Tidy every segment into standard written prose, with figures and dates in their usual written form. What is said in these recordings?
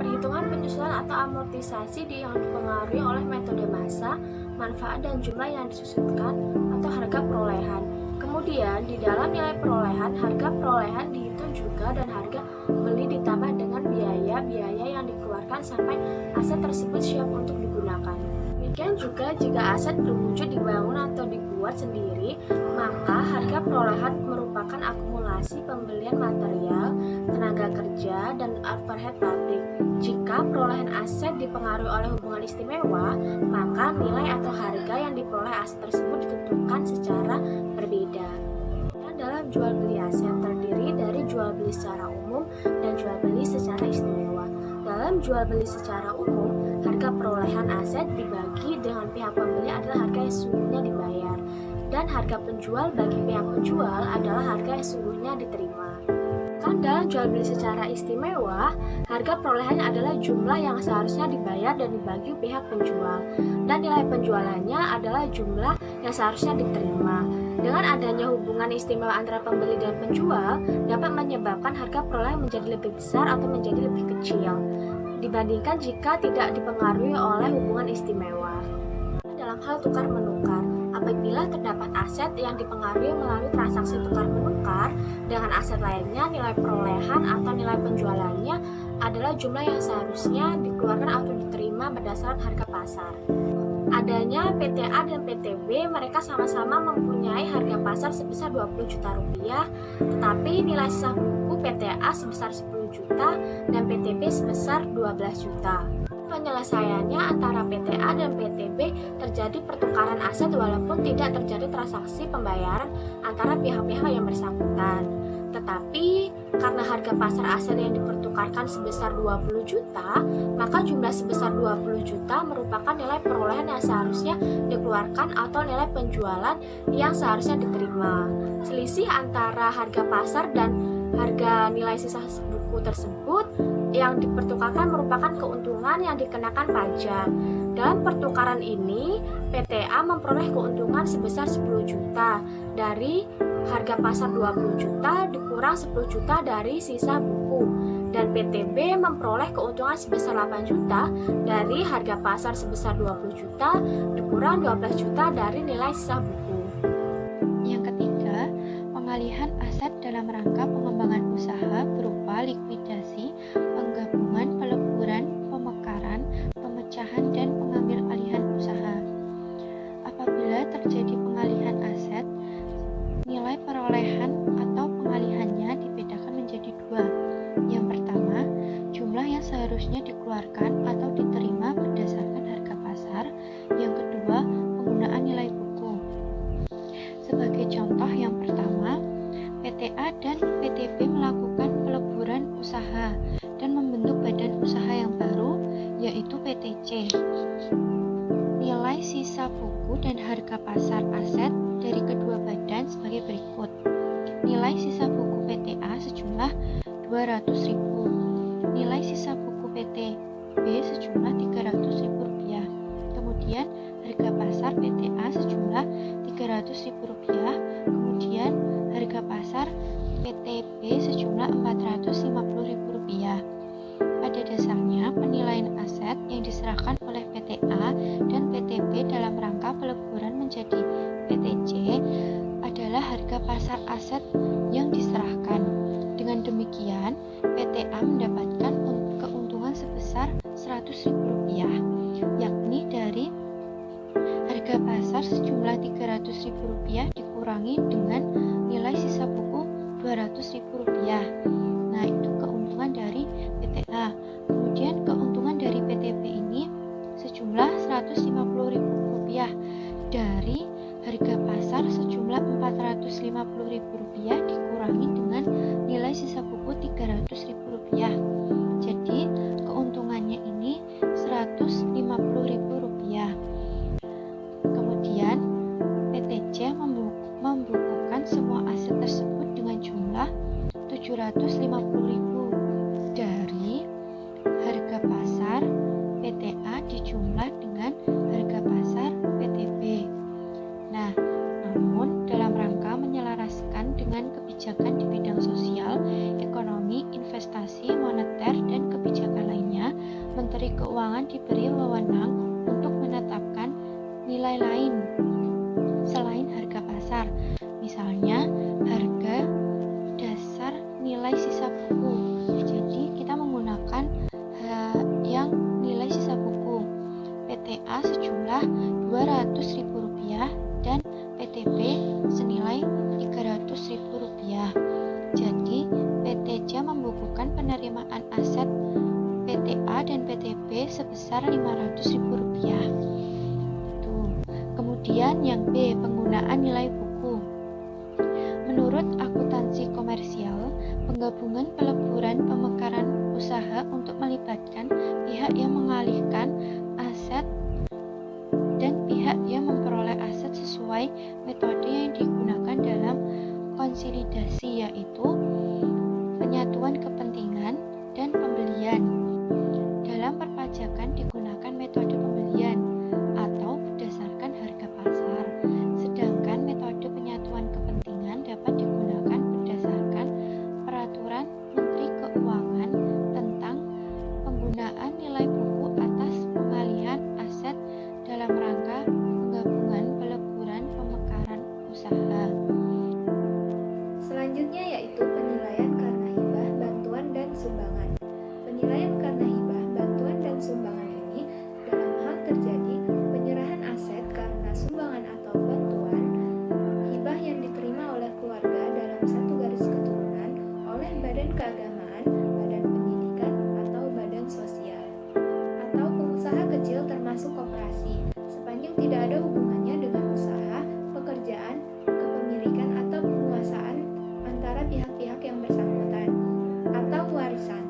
perhitungan penyusunan atau amortisasi yang dipengaruhi oleh metode massa, manfaat dan jumlah yang disusutkan atau harga perolehan. Kemudian di dalam nilai perolehan, harga perolehan dihitung juga dan harga beli ditambah dengan biaya-biaya yang dikeluarkan sampai aset tersebut siap untuk digunakan. Demikian juga jika aset berwujud dibangun atau dibuat sendiri, maka harga perolehan merupakan akumulasi pembelian material, tenaga kerja, dan overhead pabrik. Jika perolehan aset dipengaruhi oleh hubungan istimewa, maka nilai atau harga yang diperoleh aset tersebut ditentukan secara berbeda. Dalam jual beli aset terdiri dari jual beli secara umum dan jual beli secara istimewa. Dalam jual beli secara umum, harga perolehan aset dibagi dengan pihak pembeli adalah harga yang sesungguhnya dibayar, dan harga penjual bagi pihak penjual adalah harga yang sesungguhnya diterima. Dalam jual beli secara istimewa, harga perolehannya adalah jumlah yang seharusnya dibayar dan dibagi pihak penjual, dan nilai penjualannya adalah jumlah yang seharusnya diterima. Dengan adanya hubungan istimewa antara pembeli dan penjual, dapat menyebabkan harga perolehan menjadi lebih besar atau menjadi lebih kecil dibandingkan jika tidak dipengaruhi oleh hubungan istimewa. Dalam hal tukar-menukar, apabila terdapat aset yang dipengaruhi melalui transaksi tukar-menukar dengan aset lainnya, nilai perolehan atau nilai penjualannya adalah jumlah yang seharusnya dikeluarkan atau diterima berdasarkan harga pasar. Adanya PTA dan PTB, mereka sama-sama mempunyai harga pasar sebesar 20 juta rupiah, tetapi nilai sisa buku PTA sebesar 10 juta dan PTB sebesar 12 juta. Penyelesaiannya antara PTA dan PTB terjadi pertukaran aset walaupun tidak terjadi transaksi pembayaran antara pihak-pihak yang bersangkutan. Tetapi karena harga pasar aset yang dipertukarkan sebesar 20 juta, maka jumlah sebesar 20 juta merupakan nilai perolehan yang seharusnya dikeluarkan atau nilai penjualan yang seharusnya diterima. Selisih antara harga pasar dan harga nilai sisa buku tersebut yang dipertukarkan merupakan keuntungan yang dikenakan pajak. Dalam pertukaran ini, PTA memperoleh keuntungan sebesar 10 juta dari harga pasar 20 juta dikurang 10 juta dari sisa buku, dan PTB memperoleh keuntungan sebesar 8 juta dari harga pasar sebesar 20 juta dikurang 12 juta dari nilai sisa buku. Yang ketiga, pengalihan aset dalam rangka pengembangan usaha berupa likuidasi, penggabungan, peleburan, pemekaran, pemecahan, dan pengambil alihan usaha. Apabila terjadi pengalihan aset, nilai perolehan atau pengalihannya dibedakan menjadi dua. Yang pertama, jumlah yang seharusnya dikeluarkan atau diterima berdasarkan harga pasar. Yang kedua, penggunaan nilai buku. Sebagai contoh yang pertama, PTA dan PTB melakukan peleburan usaha dan membentuk badan usaha yang baru, yaitu PTC. Nilai sisa buku dan harga pasar aset dari kedua badan sebagai berikut. Nilai sisa buku PTA sejumlah 200.000, nilai sisa buku PTB sejumlah 300.000 rupiah. Kemudian harga pasar PTA sejumlah 300.000 rupiah. Kemudian harga pasar PTB sejumlah 450.000 rupiah. Pada dasarnya, penilaian aset yang diserahkan oleh PTA dan PTB dalam rangka peleburan menjadi PTC adalah harga pasar aset yang diserahkan. Dengan demikian, PTA mendapatkan keuntungan sebesar 100.000 rupiah, yakni dari harga pasar sejumlah 300.000 rupiah dikurangi dengan nilai sisa buku 200.000 rupiah. Nah, itu keuntungan dari PTA. Kemudian keuntungan dari PTB ini sejumlah 150.000 rupiah dari harga pasar sejumlah 450.000 rupiah dikurangi dengan nilai sisa buku 300.000 rupiah. Jadi keuntungannya ini 150.000 rupiah. Kemudian PTC membukukan semua aset tersebut dengan jumlah 750.000 dari harga pasar PTA dijumlah dengan harga pasar PTB. Nah, namun dalam rangka menyelaraskan dengan kebijakan di bidang sosial, ekonomi, investasi, moneter, dan kebijakan lainnya, perusahaan diberi wewenang untuk menetapkan nilai lain selain harga pasar, misalnya harga dasar nilai sisa buku. Jadi kita menggunakan yang nilai sisa buku PTA sejumlah Rp200.000 dan PTP senilai Rp300.000. Jadi PT JA membukukan penerimaan aset PTA dan PTP sebesar Rp500.000. Kemudian yang B, penggunaan nilai buku. Menurut akuntansi komersial, penggabungan peleburan pemekaran usaha untuk melibatkan pihak yang mengalihkan aset dan pihak yang memperoleh aset sesuai metode yang digunakan dalam konsolidasi, yaitu penyatuan kepentingan dan pembelian. Dalam perpajakan digunakan metode pembelian atau berdasarkan harga pasar, sedangkan metode penyatuan kepentingan dapat digunakan berdasarkan peraturan Menteri Keuangan tentang penggunaan nilai buku atas pengalihan aset dalam rangka penggabungan peleburan pemekaran usaha. Selanjutnya yaitu penilaian karena hibah, bantuan, dan sumbangan. Penilaian karena hibah, bantuan, dan sumbangan ini dalam hal terjadi penyerahan aset karena sumbangan atau bantuan hibah yang diterima oleh keluarga dalam satu garis keturunan oleh badan keagamaan, badan pendidikan, atau badan sosial, atau pengusaha kecil termasuk koperasi, sepanjang tidak ada hubungannya dengan usaha, pekerjaan, kepemilikan, atau penguasaan antara pihak-pihak yang bersangkutan, atau warisan.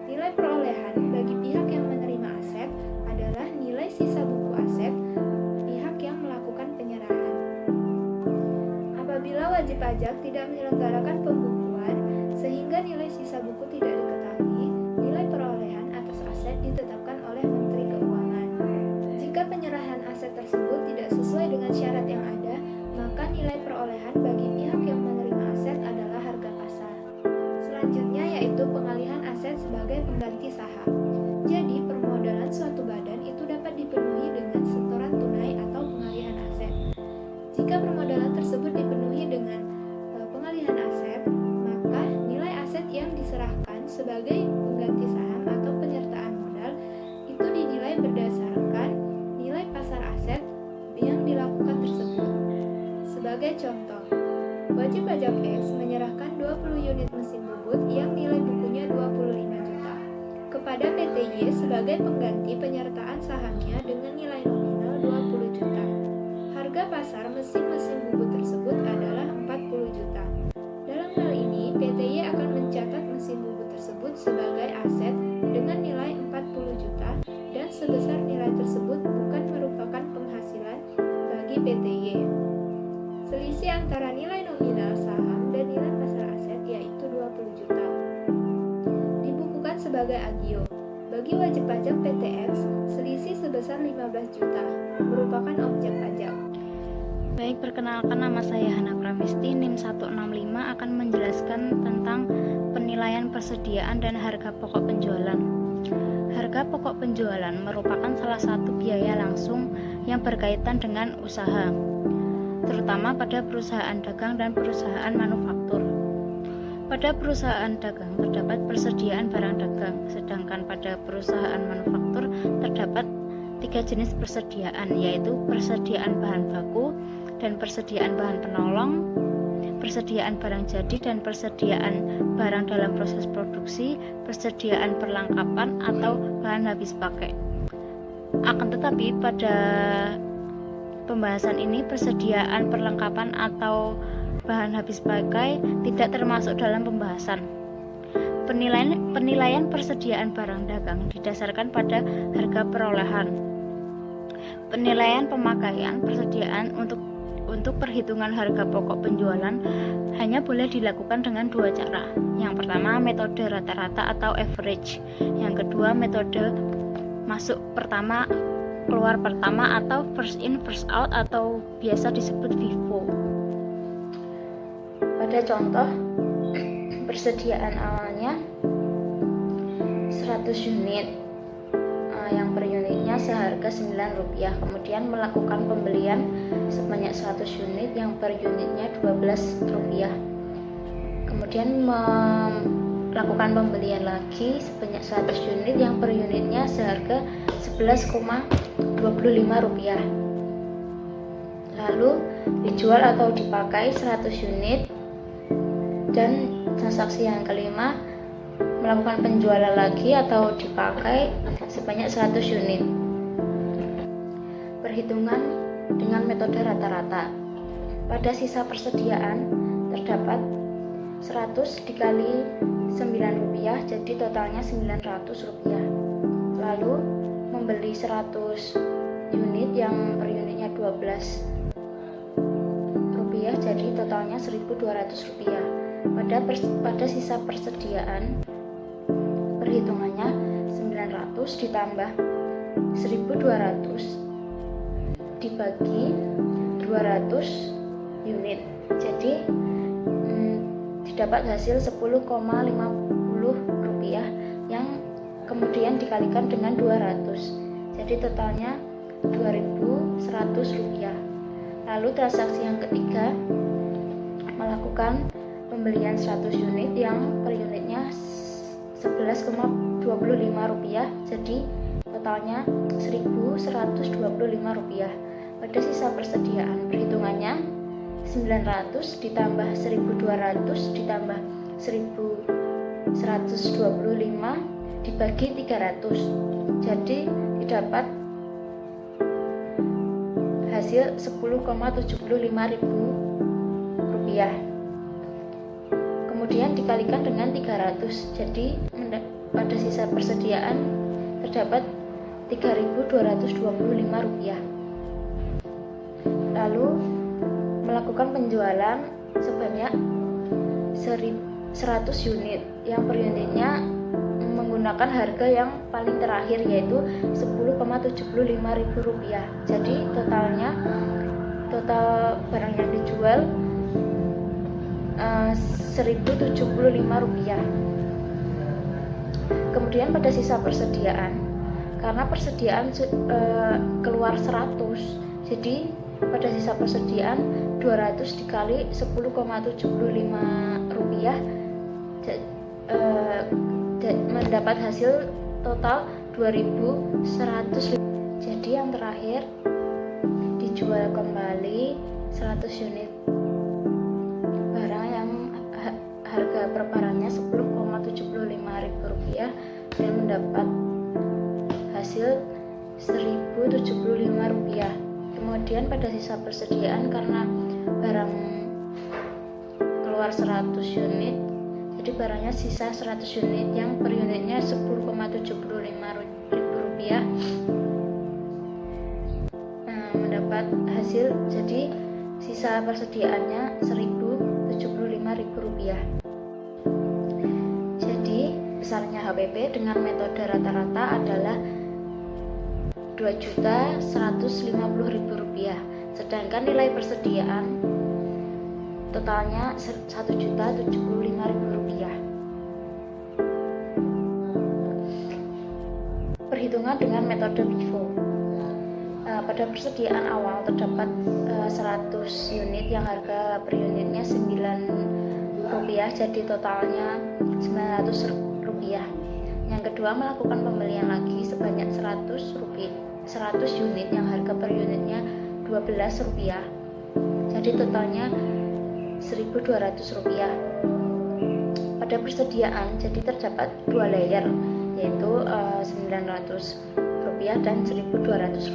Nilai perolehan bagi pihak yang menerima aset adalah nilai sisa buku aset pihak yang melakukan penyerahan. Apabila wajib pajak tidak menyelenggarakan pembukuan sehingga nilai sisa buku tidak diketahui, nilai perolehan atas aset ditetapkan oleh Menteri Keuangan. Jika penyerahan aset tersebut tidak sesuai dengan syarat yang ada, maka nilai perolehan bagi pihak yang menerima aset adalah harga pasar. Selanjutnya yaitu pengalihan aset sebagai pengganti saham. Jadi permodalan suatu badan itu dapat dipenuhi dengan setoran tunai atau pengalihan aset. Jika permodalan tersebut dipenuhi dengan pengalihan aset, maka nilai aset yang diserahkan sebagai pengganti saham atau penyertaan modal itu dinilai berdasarkan nilai pasar aset yang dilakukan tersebut. Sebagai contoh, wajib pajak X menyerahkan 20 unit mesin bubut yang nilai bukunya 25 juta kepada PT Y sebagai pengganti penyertaan sahamnya dengan nilai nominal 20 juta. Harga pasar mesin-mesin bubut tersebut adalah 40 juta. Dalam hal ini, PT Y akan mencatat mesin bubut tersebut sebagai aset dengan nilai 40 juta dan sebesar nilai tersebut bukan merupakan penghasilan bagi PT Y. Selisih antara nilai nominal saham dan nilai pasar aset yaitu 20 juta. Dibukukan sebagai agio. Bagi wajib pajak PTX, selisih sebesar 15 juta merupakan objek pajak. Baik, perkenalkan, nama saya Hana Pramisti, NIM 165 akan menjelaskan tentang penilaian persediaan dan harga pokok penjualan. Harga pokok penjualan merupakan salah satu biaya langsung yang berkaitan dengan usaha, terutama pada perusahaan dagang dan perusahaan manufaktur. Pada perusahaan dagang terdapat persediaan barang dagang, sedangkan pada perusahaan manufaktur terdapat 3 jenis persediaan, yaitu persediaan bahan baku dan persediaan bahan penolong, persediaan barang jadi dan persediaan barang dalam proses produksi, persediaan perlengkapan atau bahan habis pakai. Akan tetapi pada pembahasan ini persediaan perlengkapan atau bahan habis pakai tidak termasuk dalam pembahasan. Penilaian persediaan barang dagang didasarkan pada harga perolehan. Penilaian pemakaian persediaan untuk perhitungan harga pokok penjualan hanya boleh dilakukan dengan 2 cara. Yang pertama, metode rata-rata atau average. Yang kedua, metode masuk pertama keluar pertama atau first in first out atau biasa disebut FIFO. Pada contoh, persediaan awalnya 100 unit yang per unit unitnya seharga Rp9. Kemudian melakukan pembelian sebanyak 100 unit yang per unitnya Rp12. Kemudian melakukan pembelian lagi sebanyak 100 unit yang per unitnya seharga Rp11,25. Lalu dijual atau dipakai 100 unit. Dan transaksi yang kelima, melakukan penjualan lagi atau dipakai sebanyak 100 unit. Perhitungan dengan metode rata-rata. Pada sisa persediaan terdapat 100 dikali Rp9, jadi totalnya Rp900. Lalu membeli 100 unit yang per unitnya Rp12, jadi totalnya Rp1.200. Pada sisa persediaan, perhitungannya 900 ditambah 1.200 dibagi 200 unit, jadi didapat hasil Rp10,50 yang kemudian dikalikan dengan 200, jadi totalnya Rp2.100. Lalu transaksi yang ketiga, melakukan pembelian 100 unit yang per unitnya Rp11,25, jadi totalnya Rp1.125. Pada sisa persediaan, perhitungannya 900 ditambah 1.200 ditambah 1.125 dibagi 300, jadi didapat hasil Rp10,75.000. Kemudian dikalikan dengan 300, jadi pada sisa persediaan terdapat Rp3.225. Lalu melakukan penjualan sebanyak 100 unit yang per unitnya menggunakan harga yang paling terakhir, yaitu Rp10,75.000. Jadi total barang yang dijual Rp1.075. Kemudian pada sisa persediaan, karena persediaan keluar 100, jadi pada sisa persediaan 200 dikali Rp10,75 mendapat hasil total 2.100. Jadi yang terakhir dijual kembali 100 unit barang yang harga per barangnya Rp10,75.000 dan mendapat hasil Rp1.075. Kemudian pada sisa persediaan, karena barang keluar 100 unit, jadi barangnya sisa 100 unit yang per unitnya Rp10,75.000, mendapat hasil, jadi sisa persediaannya Rp1.075.000. Jadi besarnya HPP dengan metode rata-rata adalah Rp2.150.000, sedangkan nilai persediaan totalnya Rp1.075.000. Perhitungan dengan metode FIFO. Pada persediaan awal terdapat 100 unit yang harga per unitnya Rp9, jadi totalnya Rp900. Yang kedua, melakukan pembelian lagi sebanyak 100 unit yang harga per unitnya Rp12, jadi totalnya Rp1.200. Pada persediaan, jadi terdapat dua layer, yaitu Rp900 dan Rp1.200.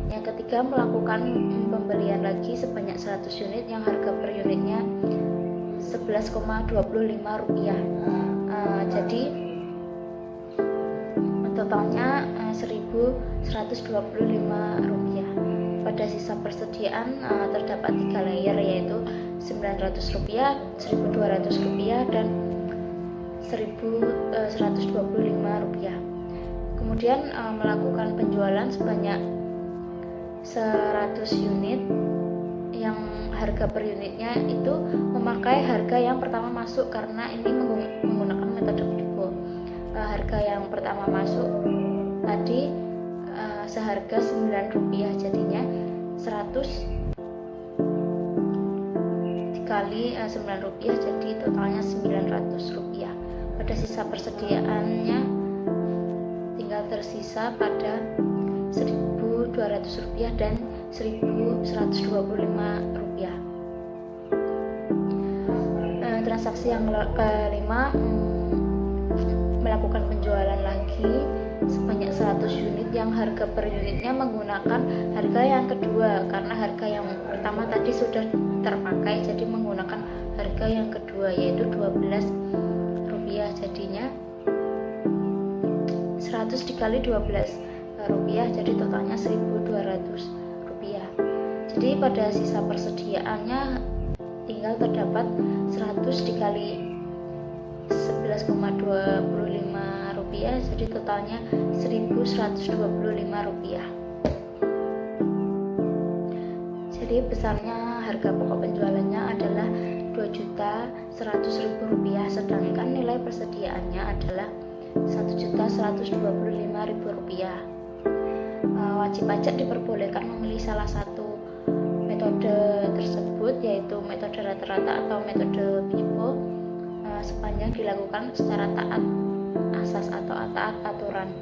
Yang ketiga, melakukan pembelian lagi sebanyak 100 unit yang harga per unitnya Rp11,25. Jadi totalnya Rp1.125. Pada sisa persediaan terdapat tiga layer, yaitu Rp900, Rp1.200 dan Rp1.125. Kemudian melakukan penjualan sebanyak 100 unit yang harga per unitnya itu memakai harga yang pertama masuk, karena ini menggunakan metode FIFO. Harga yang pertama masuk tadi seharga Rp9, jadinya 100 dikali Rp9 jadi totalnya Rp900. Pada sisa persediaannya tinggal tersisa pada Rp1.200 dan Rp1.125. Transaksi yang kelima, melakukan penjualan lagi sebanyak 100 unit yang harga per unitnya menggunakan harga yang kedua, karena harga yang pertama tadi sudah terpakai, jadi menggunakan harga yang kedua yaitu Rp12, jadinya 100 dikali Rp12 jadi totalnya Rp1.200. Jadi pada sisa persediaannya tinggal terdapat 100 dikali Rp11,25, jadi totalnya Rp1.125. Jadi besarnya harga pokok penjualannya adalah Rp2.100.000, sedangkan nilai persediaannya adalah Rp1.125.000. Wajib pajak diperbolehkan memilih salah satu metode tersebut, yaitu metode rata-rata atau metode FIFO, sepanjang dilakukan secara taat asas atau taat aturan.